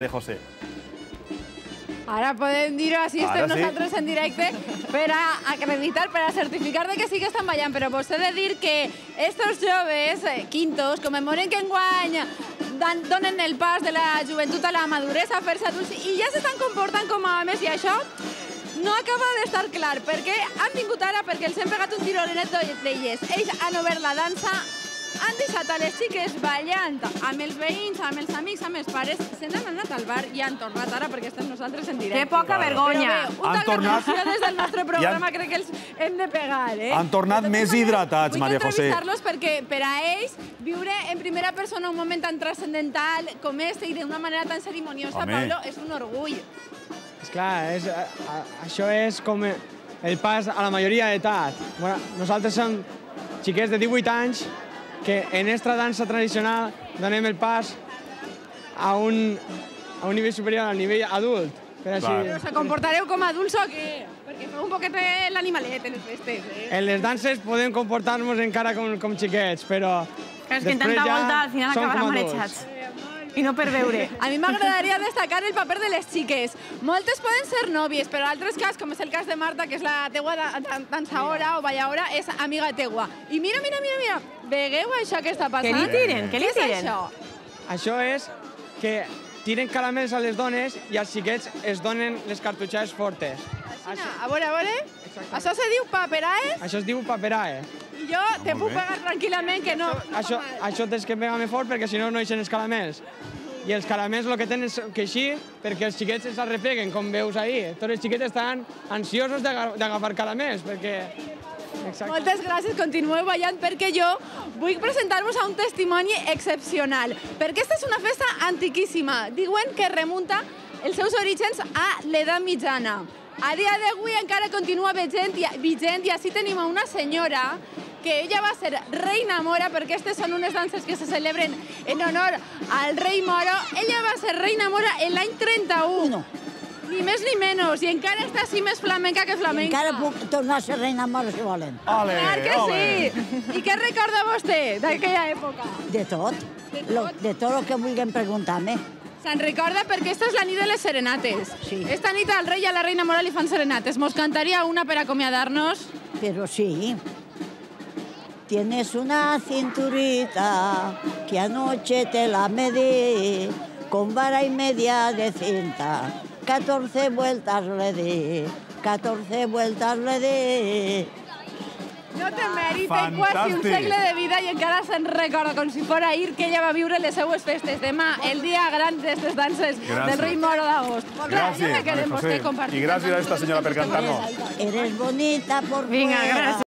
de José. Ara podem dir-ho, així estem nosaltres en directe per a acreditar, per a certificar de que sí que estan ballant, però vos he de dir que estos joves, quintos, commemoren que enguany donen el pas de la joventut a la maduresa, a fer-se adults, i ja s'estan comportant com a homes, i això no acaba d'estar clar, perquè han vingut ara perquè els hem pegat un tironet d'elles. Ells han obert la dansa, han deixat a les xiques ballant amb els veïns, amb els amics, amb els pares, se n'han anat al bar i han tornat ara perquè estem nosaltres en directe. Que poca vergonya! Una gravació des del nostre programa crec que els hem de pegar, eh? Han tornat més hidratats, Maria José. Vull entrevistar-los perquè per a ells viure en primera persona un moment tan transcendental com este i d'una manera tan cerimoniosa, Pablo, és un orgull. Esclar, això és com el pas a la majoria d'edat. Nosaltres som xiquets de 18 anys que en esta dansa tradicional donem el pas a un nivell superior, al nivell adult. Però se comportareu com a adults o què? Perquè feu un poquet l'animalet en les festes, eh? En les danses podem comportar-nos encara com xiquets, però és que en tanta volta al final acabarà marejats. I no per veure. A mi m'agradaria destacar el paper de les xiques. Moltes poden ser nòvies, però en altres casos, com és el cas de Marta, que és la teua dansadora o balladora, és amiga teua. I mira, vegueu això que està passant? Què li tiren? Què li tiren? Què és això? Això és que tiren caramels a les dones i als xiquets es donen les cartutxades fortes. A veure. Això se diu paperae? Això es diu paperae. I jo te puc pegar tranquil·lament que no. Això tens que pegar-me fort perquè si no no eixen els caramels. I els caramels el que tenen és que així perquè els xiquets els arrepleguen, com veus ahir. Tots els xiquets estan ansiosos d'agafar caramels perquè... Moltes gràcies, continueu ballant perquè jo vull presentar-vos a un testimoni excepcional. Perquè aquesta és una festa antiquíssima. Diuen que remunta els seus orígens a l'edat mitjana. A dia d'avui encara continua vigent i així tenim una senyora que ella va ser reina mora, perquè aquestes són unes danses que se celebren en honor al rei Moro. Ella va ser reina mora l'any 31. Ni més ni menys, i encara està així més flamenca que flamenca. Encara puc tornar a ser reina mora si volen. Clar que sí! I què recorda vostè d'aquella època? De tot. De tot el que vulguin preguntar-me. Se'n recorda perquè aquesta és la nit de les serenates. Sí. Esta nit al rei i a la reina mora li fan serenates. Mos cantaria una per acomiadar-nos? Pero sí. Tienes una cinturita que anoche te la medí con vara y media de cinta. 14 vueltas le di, 14 vueltas le di. No té mèrit, té quasi un segle de vida i encara se'n recorda com si fos ahir que ella va viure les seues festes. Demà, el dia gran d'aquestes danses del rei Moro d'agost. Gràcies, Maria José. I gràcies a esta senyora per cantar-nos. Eres bonita por Vinga, gràcies.